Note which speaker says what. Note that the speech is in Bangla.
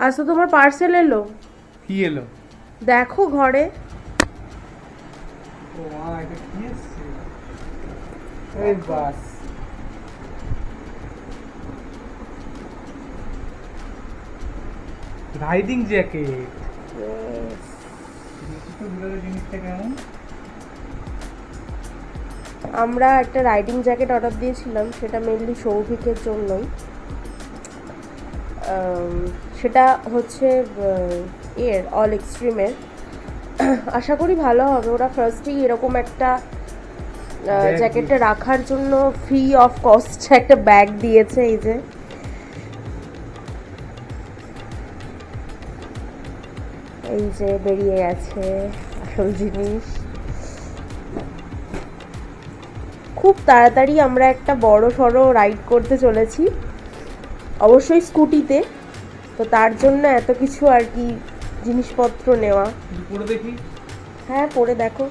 Speaker 1: আজ তো তোমার পার্সেল এলো।
Speaker 2: কি এলো?
Speaker 1: দেখো ঘরে।
Speaker 2: ও মা, এটা কি এসছে? এই বাস, রাইডিং জ্যাকেট। জিনিসটা কেমন?
Speaker 1: আমরা একটা রাইডিং জ্যাকেট অর্ডার দিয়েছিলাম, সেটা মেনলি সৌভিকের জন্যই। সেটা হচ্ছে এর অল এক্সট্রিমের। আশা করি ভালো হবে। ওরা ফার্স্টেই এরকম একটা জ্যাকেটটা রাখার জন্য ফ্রি অফ কস্ট একটা ব্যাগ দিয়েছে। এই যে বেরিয়ে গেছে আসল জিনিস। খুব তাড়াতাড়ি আমরা একটা বড় সড়ো রাইড করতে চলেছি, অবশ্যই স্কুটিতে। তো তার জন্য এত কিছু আর কি জিনিসপত্র নেওয়া।
Speaker 2: পরে দেখি।
Speaker 1: হ্যাঁ, পরে দেখো।